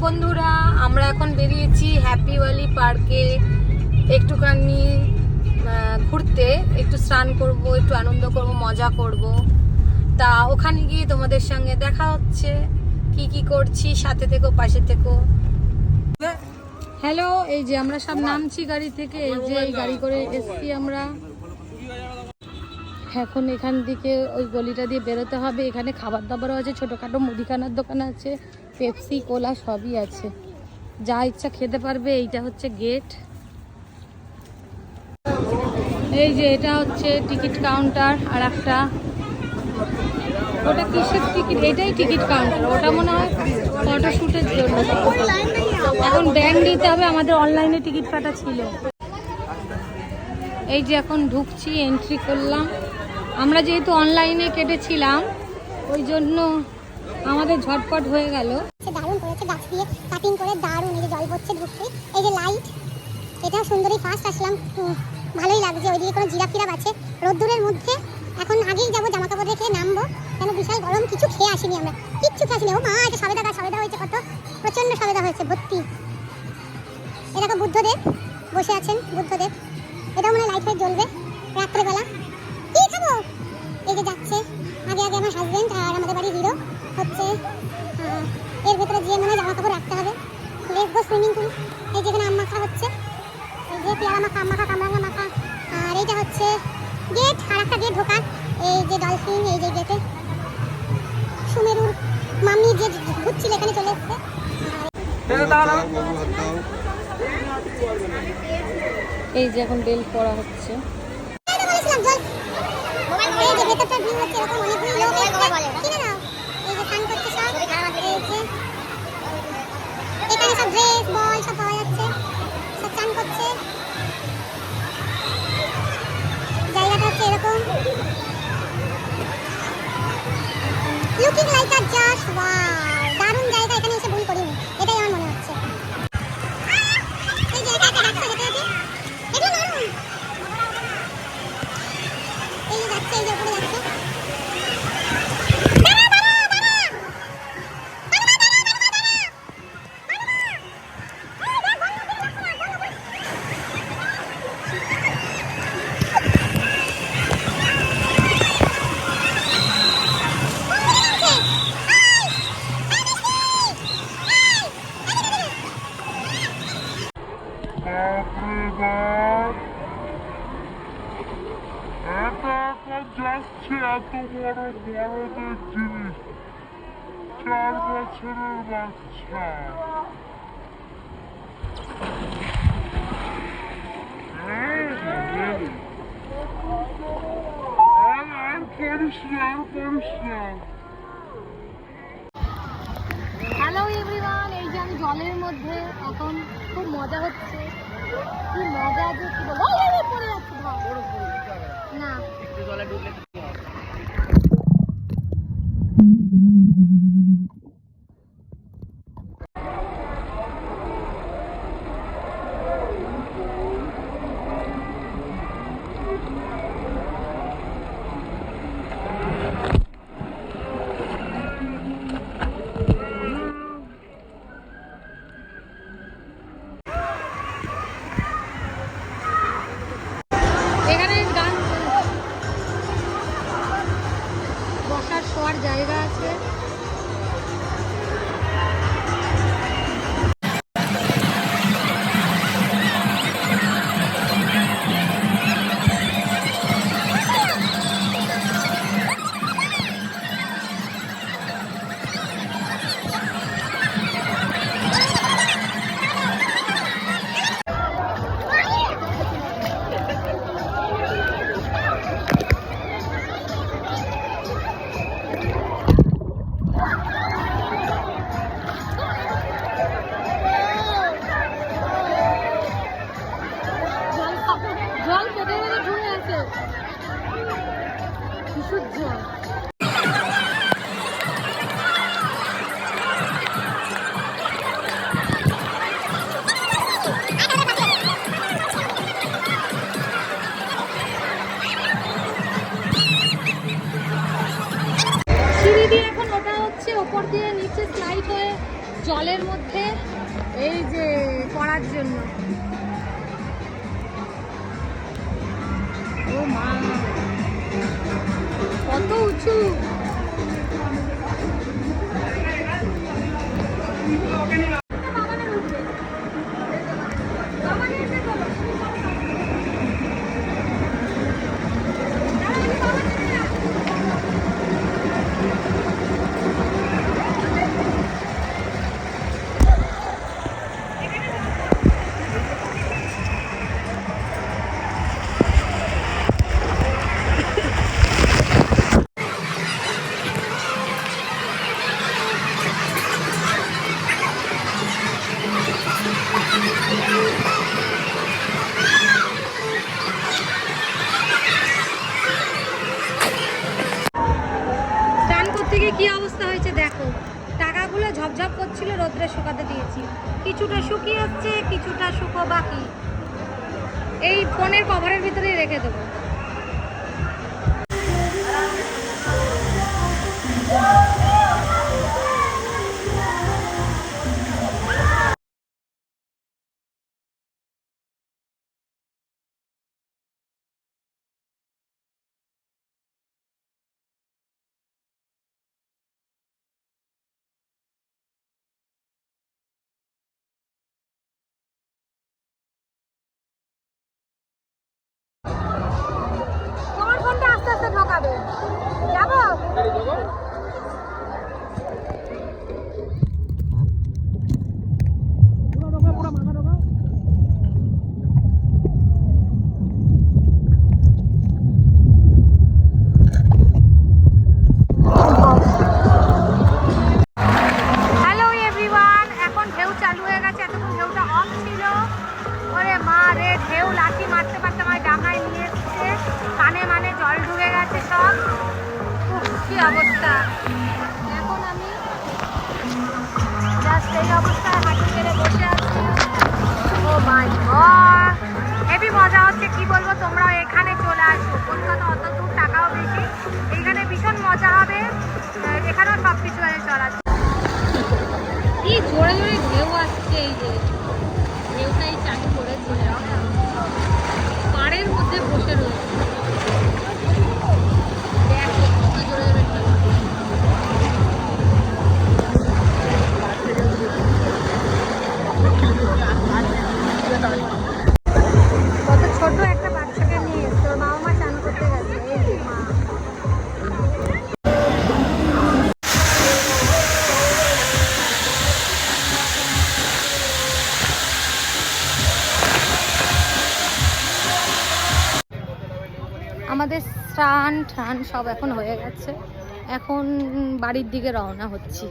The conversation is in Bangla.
বন্ধুরা, আমরা এখন বেরিয়েছি হ্যাপি ভ্যালি পার্কে একটুখানি ঘুরতে, একটু স্নান করব, একটু আনন্দ করব, মজা করব। তা ওখানে গিয়ে তোমাদের সঙ্গে দেখা হচ্ছে, কি কি করছি, সাথে থেকো, পাশে থেকো। হ্যালো, এই যে আমরা সব নামছি গাড়ি থেকে, এই যে এই গাড়ি করে এসছি আমরা। এখন এখান থেকে ওই গলিটা দিয়ে বেরোতে হবে। এখানে খাবার দাবারও আছে, ছোটোখাটো মুদিখানার দোকান আছে, পেপসি কোলা সবই আছে, যা ইচ্ছা খেতে পারবে। এইটা হচ্ছে গেট। এই যে এটা হচ্ছে টিকিট কাউন্টার। আর একটা ওটা কিসের টিকিট? এটাই টিকিট কাউন্টার, ওটা মনে হয় ফটোশ্যুটের জন্য। এখন ব্যাংক নিতে হবে, আমাদের অনলাইনে টিকিট কাটা ছিল। এই যে এখন ঢুকছি, এন্ট্রি করলাম। আমরা যেহেতু অনলাইনে কেটেছিলাম ওই জন্য আমাদের ঝটপট হয়ে গেল। দারুণ করেছে, গাছ দিয়ে কাটিং করে দারুণ। এই যে জল পড়ছে ঢুকতে, এই যে লাইট, এটা সুন্দরী। ফার্স্ট আসলাম, ভালোই লাগছে। ওইদিকে কোনো জিরাফ ফিরাফ আছে রোদ্দুরের মধ্যে। এখন আগেই যাবো, জামা কাপড় রেখে নামবো, কেন বিশাল গরম। কিছু খেয়ে আসিনি আমরা, কিচ্ছু খেয়ে আসিনি। ও মা, এটা সবেদা গাছ, সবেদা হয়েছে কত, প্রচণ্ড সবেদা হয়েছে ভর্তি। এরকম বুদ্ধদেব বসে আছেন, বুদ্ধদেব। এটাও মানে লাইট ফাইট জ্বলবে রাত্রেবেলা। কি খাবো? এই যে যাচ্ছে আগে আগে আমার হাজবেন্ড আর আমাদের বাড়ির হিরো হচ্ছে। এর ভেতরে গিয়ে মনে জামা কাপড় রাখতে হবে। Let's go swimming pool. এই যেখানে আম মাখা হচ্ছে, এই যে পেয়ারা মাখা, আম মাখা, কামরাঙ্গা মাখা। আর এইটা হচ্ছে গেট, আর একটা গেট ঢোকার। এই যে ডলফিন, এই যে গেটে সুমেরুর মাম্মি যে ঘুরছিল এখানে চলে এসছে। এই যে এখন বেল পড়া হচ্ছে। এই যে ভেতরটার ভিউ হচ্ছে এরকম, অনেকগুলো লোক এসছে, কিনে নাও। এই যে স্নান করছে সব, এই যে এখানে সব ড্রেস বল সব পাওয়া যাচ্ছে, সব স্নান করছে। জায়গাটা হচ্ছে এরকম, লুকিং লাইক আ জাস্ট ওয়াও। দারুণ জায়গা, এখানে এসে ভুল করিনি, এটাই আমার মনে হচ্ছে। এই যে এটা রাস্তা যেতে যেতে এগুলো দারুণ। এই যে যাচ্ছে, এই যে উপরে যাচ্ছে। যাচ্ছে এত বড় বড়দের জিনিস, 4 বছরের বাচ্চা। আর করিস না, আর করিস না। হ্যালো এভরিওয়ান, এই যে আমি জলের মধ্যে, এখন খুব মজা হচ্ছে। কি মজা যে কি বলবো, পড়ে যাচ্ছে না। এখানে গান, বসার শোয়ার জায়গা আছে। জল পেটে পেটে ঢুকে আছে, বিশুদ্ধ জল। সিঁড়ি দিয়ে এখন ওটা হচ্ছে, ওপর দিয়ে নিচে স্লাইড হয়ে জলের মধ্যে এই যে পড়ার জন্য। ও মা, কত উঁচু! স্নান করতে গিয়ে কি অবস্থা হয়েছে দেখো, টাকাগুলো ঝপঝপ করছিল, রোদ্রে শুকাতে দিয়েছি, কিছুটা শুকিয়ে যাচ্ছে, কিছুটা শুকো বাকি। এই ফোনের কভারের ভিতরে রেখে দেবো। তোমার ফোনটা আস্তে আস্তে ঢোকাবে, যাবো? হ্যালো এভরিওয়ান, এখন ঢেউ চালু হয়ে গেছে, এতক্ষণ ঢেউটা অফ ছিল। ওরে মা রে, ঢেউ লাঠি মারতে মারতে আমার ডাঙায় নিয়ে এসছে, কানে মানে জল ঢুকে গেছে সব। উফ, কি অবস্থা! এখন আমি জাস্ট এই অবস্থায় হাঁটু কেড়ে বসে আছি। ও মাই গড, হেভি মজা হচ্ছে, কি বলবো, তোমরাও এখানে চলে আসো। কলকাতা অত দূর, টাকাও বেশি, এইখানে ভীষণ মজা হবে। এখানেও সব কিছু আছে, চলা। কি জোরে জোরে ঢেউ আসছে, এই যে ঢেউটাই চালু করেছিল, পাড়ের মধ্যে বসে রয়েছে। দেখো কত জোরে জোরে ঢেউ। কত ছোট একটা বাচ্চাকে নিয়ে তোর বাবা মা চান করতে গেছে। এই মা, আমাদের স্নান টান সব এখন হয়ে গেছে, এখন বাড়ির দিকে রওনা হচ্ছি।